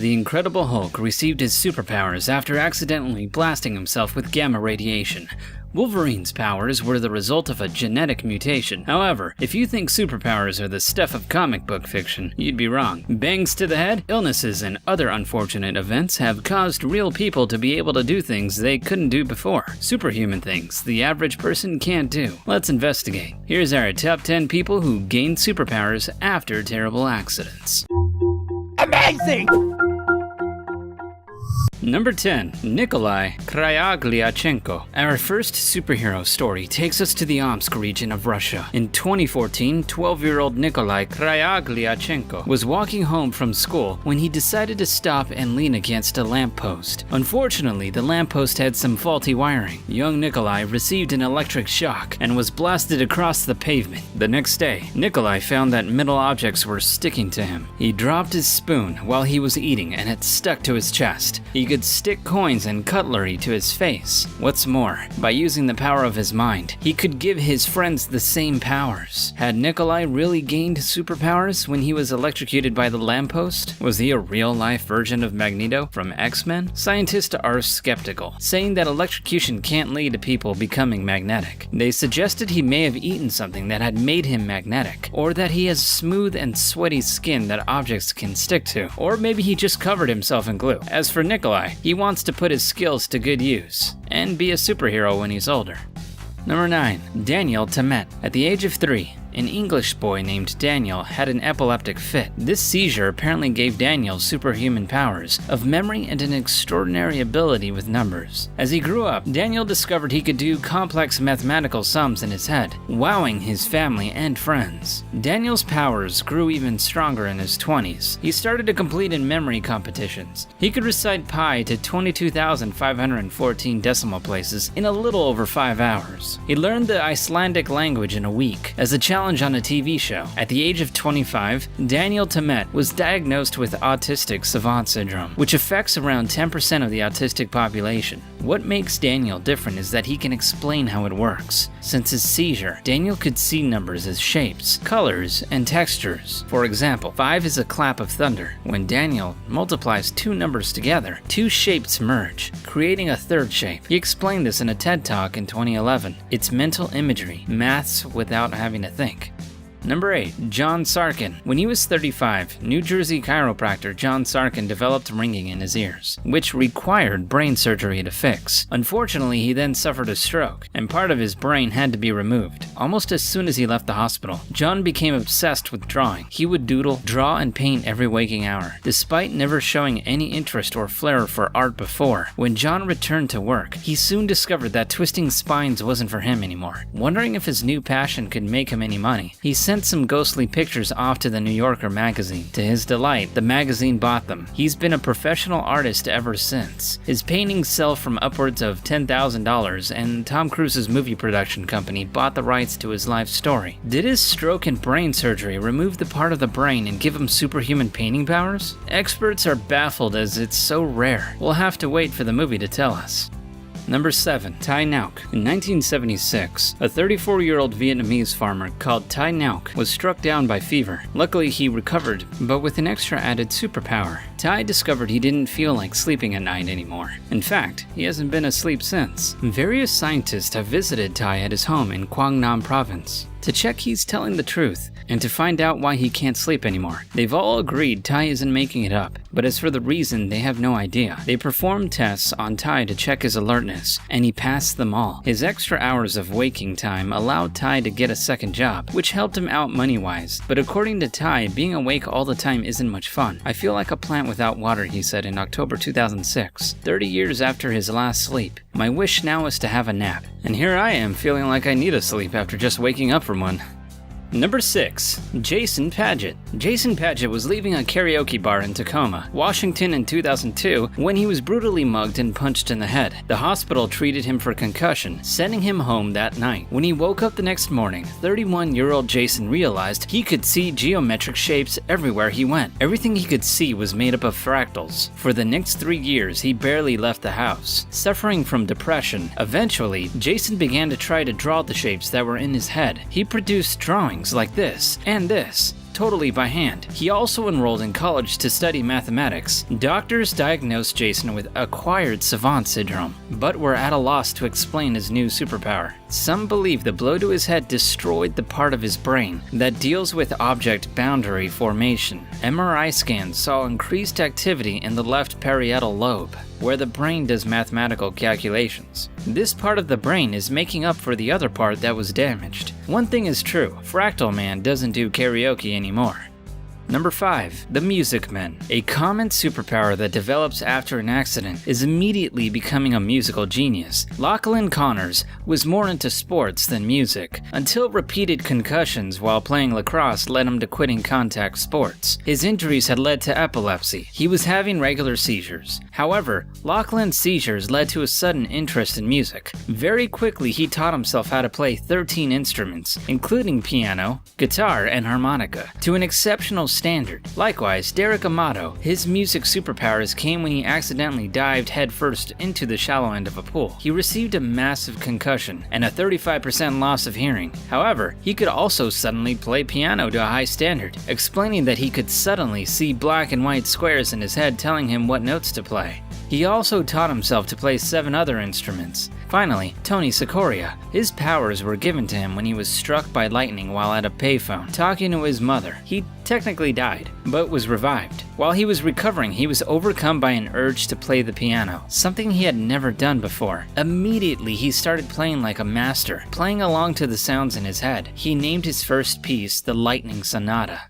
The Incredible Hulk received his superpowers after accidentally blasting himself with gamma radiation. Wolverine's powers were the result of a genetic mutation. However, if you think superpowers are the stuff of comic book fiction, you'd be wrong. Bangs to the head, illnesses, and other unfortunate events have caused real people to be able to do things they couldn't do before. Superhuman things the average person can't do. Let's investigate. Here's our top 10 people who gained superpowers after terrible accidents. Amazing! Number 10. Nikolai Kryagliachenko. Our first superhero story takes us to the Omsk region of Russia. In 2014, 12-year-old Nikolai Kryagliachenko was walking home from school when he decided to stop and lean against a lamppost. Unfortunately, the lamppost had some faulty wiring. Young Nikolai received an electric shock and was blasted across the pavement. The next day, Nikolai found that metal objects were sticking to him. He dropped his spoon while he was eating and it stuck to his chest. He could stick coins and cutlery to his face. What's more, by using the power of his mind, he could give his friends the same powers. Had Nikolai really gained superpowers when he was electrocuted by the lamppost? Was he a real-life version of Magneto from X-Men? Scientists are skeptical, saying that electrocution can't lead to people becoming magnetic. They suggested he may have eaten something that had made him magnetic, or that he has smooth and sweaty skin that objects can stick to, or maybe he just covered himself in glue. As for Nikolai, he wants to put his skills to good use and be a superhero when he's older. Number 9. Daniel Tammet. At the age of 3, an English boy named Daniel had an epileptic fit. This seizure apparently gave Daniel superhuman powers of memory and an extraordinary ability with numbers. As he grew up, Daniel discovered he could do complex mathematical sums in his head, wowing his family and friends. Daniel's powers grew even stronger in his 20s. He started to compete in memory competitions. He could recite pi to 22,514 decimal places in a little over 5 hours. He learned the Icelandic language in a week as a challenge on a TV show. At the age of 25, Daniel Tammet was diagnosed with autistic savant syndrome, which affects around 10% of the autistic population. What makes Daniel different is that he can explain how it works. Since his seizure, Daniel could see numbers as shapes, colors, and textures. For example, 5 is a clap of thunder. When Daniel multiplies 2 numbers together, 2 shapes merge, creating a third shape. He explained this in a TED Talk in 2011. It's mental imagery, maths without having to think. Number 8. John Sarkin. When he was 35, New Jersey chiropractor John Sarkin developed ringing in his ears, which required brain surgery to fix. Unfortunately, he then suffered a stroke, and part of his brain had to be removed. Almost as soon as he left the hospital, John became obsessed with drawing. He would doodle, draw, and paint every waking hour. Despite never showing any interest or flair for art before, when John returned to work, he soon discovered that twisting spines wasn't for him anymore. Wondering if his new passion could make him any money, he sent some ghostly pictures off to the New Yorker magazine. To his delight, the magazine bought them. He's been a professional artist ever since. His paintings sell from upwards of $10,000, and Tom Cruise's movie production company bought the rights to his life story. Did his stroke and brain surgery remove the part of the brain and give him superhuman painting powers? Experts are baffled as it's so rare. We'll have to wait for the movie to tell us. Number 7. Thai Ngoc. In 1976, a 34-year-old Vietnamese farmer called Thai Ngoc was struck down by fever. Luckily, he recovered, but with an extra added superpower. Thai discovered he didn't feel like sleeping at night anymore. In fact, he hasn't been asleep since. Various scientists have visited Thai at his home in Quang Nam province to check he's telling the truth and to find out why he can't sleep anymore. They've all agreed Thai isn't making it up, but as for the reason, they have no idea. They performed tests on Thai to check his alertness, and he passed them all. His extra hours of waking time allowed Thai to get a second job, which helped him out money-wise. But according to Thai, being awake all the time isn't much fun. I feel like a plant without water, he said in October 2006, 30 years after his last sleep. My wish now is to have a nap. And here I am feeling like I need a sleep after just waking up from one. Number 6. Jason Padgett. Jason Padgett was leaving a karaoke bar in Tacoma, Washington in 2002 when he was brutally mugged and punched in the head. The hospital treated him for concussion, sending him home that night. When he woke up the next morning, 31-year-old Jason realized he could see geometric shapes everywhere he went. Everything he could see was made up of fractals. For the next 3 years, he barely left the house. Suffering from depression, eventually, Jason began to try to draw the shapes that were in his head. He produced drawings like this and this. totally by hand. He also enrolled in college to study mathematics. Doctors diagnosed Jason with acquired savant syndrome, but were at a loss to explain his new superpower. Some believe the blow to his head destroyed the part of his brain that deals with object boundary formation. MRI scans saw increased activity in the left parietal lobe, where the brain does mathematical calculations. This part of the brain is making up for the other part that was damaged. One thing is true, Fractal Man doesn't do karaoke anymore. Number 5. The Music Men. A common superpower that develops after an accident is immediately becoming a musical genius. Lachlan Connors was more into sports than music, until repeated concussions while playing lacrosse led him to quitting contact sports. His injuries had led to epilepsy. He was having regular seizures. However, Lachlan's seizures led to a sudden interest in music. Very quickly he taught himself how to play 13 instruments, including piano, guitar, and harmonica, to an exceptional standard. Likewise, Derek Amato, his music superpowers came when he accidentally dived headfirst into the shallow end of a pool. He received a massive concussion and a 35% loss of hearing. However, he could also suddenly play piano to a high standard, explaining that he could suddenly see black and white squares in his head telling him what notes to play. He also taught himself to play 7 other instruments. Finally, Tony Sikoria. His powers were given to him when he was struck by lightning while at a payphone, talking to his mother. He technically died, but was revived. While he was recovering, he was overcome by an urge to play the piano, something he had never done before. Immediately, he started playing like a master, playing along to the sounds in his head. He named his first piece the Lightning Sonata.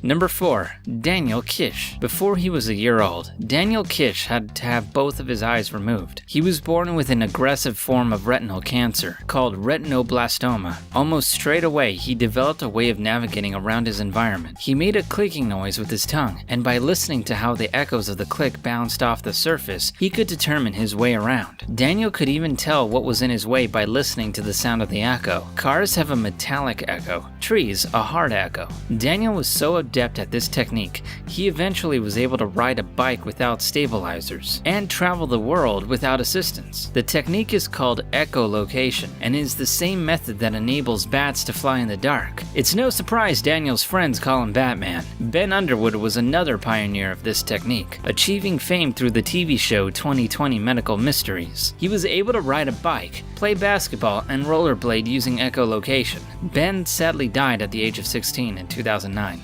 Number 4. Daniel Kish. Before he was a year old, Daniel Kish had to have both of his eyes removed. He was born with an aggressive form of retinal cancer called retinoblastoma. Almost straight away, he developed a way of navigating around his environment. He made a clicking noise with his tongue, and by listening to how the echoes of the click bounced off the surface, he could determine his way around. Daniel could even tell what was in his way by listening to the sound of the echo. Cars have a metallic echo, trees a hard echo. Daniel was so adept at this technique, he eventually was able to ride a bike without stabilizers and travel the world without assistance. The technique is called echolocation and is the same method that enables bats to fly in the dark. It's no surprise Daniel's friends call him Batman. Ben Underwood was another pioneer of this technique, achieving fame through the TV show 2020 Medical Mysteries. He was able to ride a bike, play basketball, and rollerblade using echolocation. Ben sadly died at the age of 16 in 2009.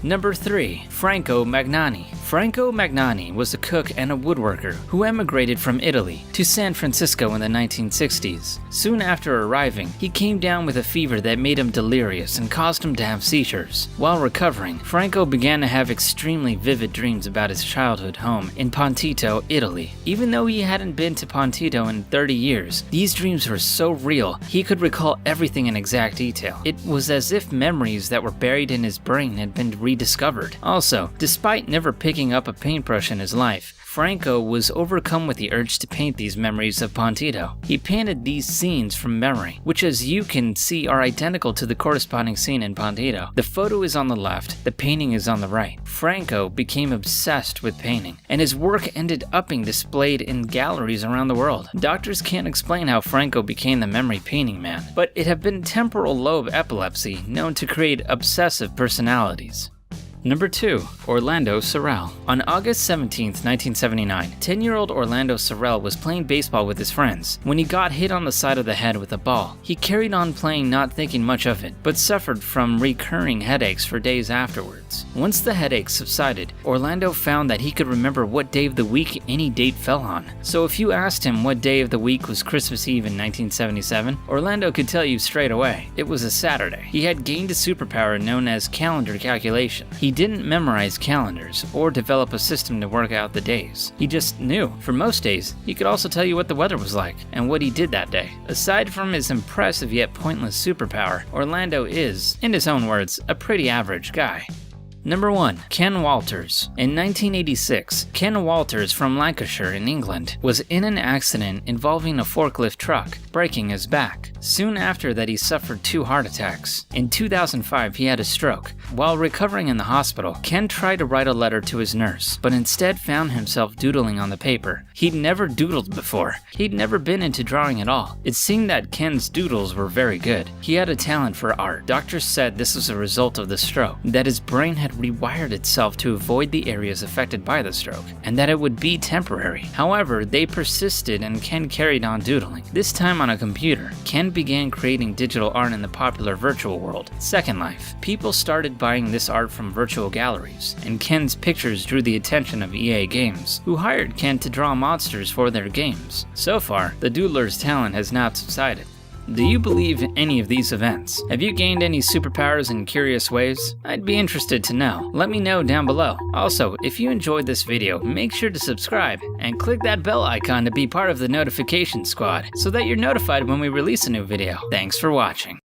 Number 3. Franco Magnani. Franco Magnani was a cook and a woodworker who emigrated from Italy to San Francisco in the 1960s. Soon after arriving, he came down with a fever that made him delirious and caused him to have seizures. While recovering, Franco began to have extremely vivid dreams about his childhood home in Pontito, Italy. Even though he hadn't been to Pontito in 30 years, these dreams were so real, he could recall everything in exact detail. It was as if memories that were buried in his brain had been rediscovered. Also, despite never picking up a paintbrush in his life, Franco was overcome with the urge to paint these memories of Pontito. He painted these scenes from memory, which as you can see are identical to the corresponding scene in Pontito. The photo is on the left, the painting is on the right. Franco became obsessed with painting, and his work ended up being displayed in galleries around the world. Doctors can't explain how Franco became the memory painting man, but it had been temporal lobe epilepsy known to create obsessive personalities. Number 2. Orlando Sorrell. On August 17, 1979, 10-year-old Orlando Sorrell was playing baseball with his friends when he got hit on the side of the head with a ball. He carried on playing not thinking much of it, but suffered from recurring headaches for days afterwards. Once the headaches subsided, Orlando found that he could remember what day of the week any date fell on. So if you asked him what day of the week was Christmas Eve in 1977, Orlando could tell you straight away. It was a Saturday. He had gained a superpower known as calendar calculation. He didn't memorize calendars or develop a system to work out the days. He just knew. For most days, he could also tell you what the weather was like and what he did that day. Aside from his impressive yet pointless superpower, Orlando is, in his own words, a pretty average guy. Number 1. Ken Walters. In 1986, Ken Walters from Lancashire in England was in an accident involving a forklift truck, breaking his back. Soon after that, he suffered 2 heart attacks. In 2005, he had a stroke. While recovering in the hospital, Ken tried to write a letter to his nurse, but instead found himself doodling on the paper. He'd never doodled before. He'd never been into drawing at all. It seemed that Ken's doodles were very good. He had a talent for art. Doctors said this was a result of the stroke, that his brain had rewired itself to avoid the areas affected by the stroke, and that it would be temporary. However, they persisted and Ken carried on doodling, this time on a computer. Ken began creating digital art in the popular virtual world, Second Life. People started buying this art from virtual galleries, and Ken's pictures drew the attention of EA Games, who hired Ken to draw monsters for their games. So far, the doodler's talent has not subsided. Do you believe any of these events? Have you gained any superpowers in curious ways? I'd be interested to know. Let me know down below. Also, if you enjoyed this video, make sure to subscribe and click that bell icon to be part of the notification squad so that you're notified when we release a new video. Thanks for watching.